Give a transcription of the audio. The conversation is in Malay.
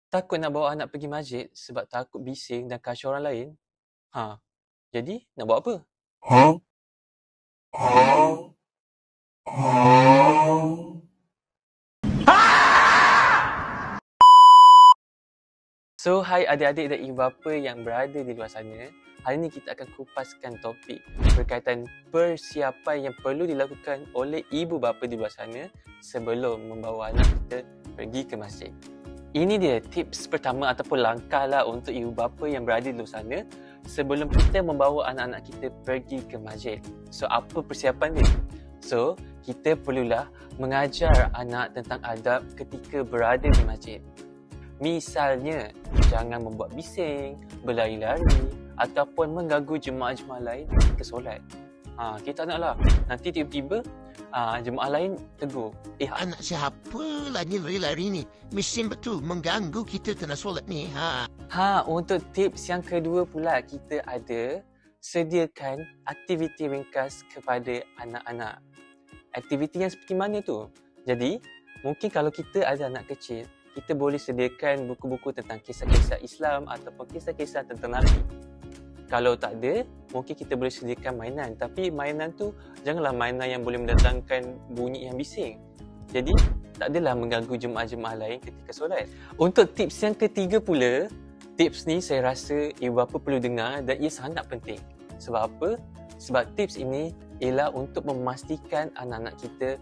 Takut nak bawa anak pergi masjid sebab takut bising dan kacau orang lain. Jadi nak buat apa? So, hai adik-adik dan ibu bapa yang berada di luar sana. Hari ini kita akan kupaskan topik berkaitan persiapan yang perlu dilakukan oleh ibu bapa di luar sana sebelum membawa anak kita pergi ke masjid. Ini dia tips pertama ataupun langkah lah untuk ibu bapa yang berada di luar sana sebelum kita membawa anak-anak kita pergi ke masjid. So, apa persiapan dia? So, kita perlulah mengajar anak tentang adab ketika berada di masjid. Misalnya, jangan membuat bising, berlari-lari ataupun mengganggu jemaah-jemaah lain ketika solat. Kita naklah nanti tiba-tiba jemaah lain tegur. Anak siapa lah ni lari-lari ni? Mesin betul mengganggu kita tengah solat ni. Untuk tips yang kedua pula, kita ada sediakan aktiviti ringkas kepada anak-anak. Aktiviti yang seperti mana tu? Jadi, mungkin kalau kita ada anak kecil, kita boleh sediakan buku-buku tentang kisah-kisah Islam ataupun kisah-kisah tentang Nabi. Kalau tak ada, mungkin kita boleh sediakan mainan. Tapi mainan tu janganlah mainan yang boleh mendatangkan bunyi yang bising. Jadi, tak adalah mengganggu jemaah-jemaah lain ketika solat. Untuk tips yang ketiga pula, tips ni saya rasa ibu bapa perlu dengar dan ia sangat penting. Sebab apa? Sebab tips ini ialah untuk memastikan anak-anak kita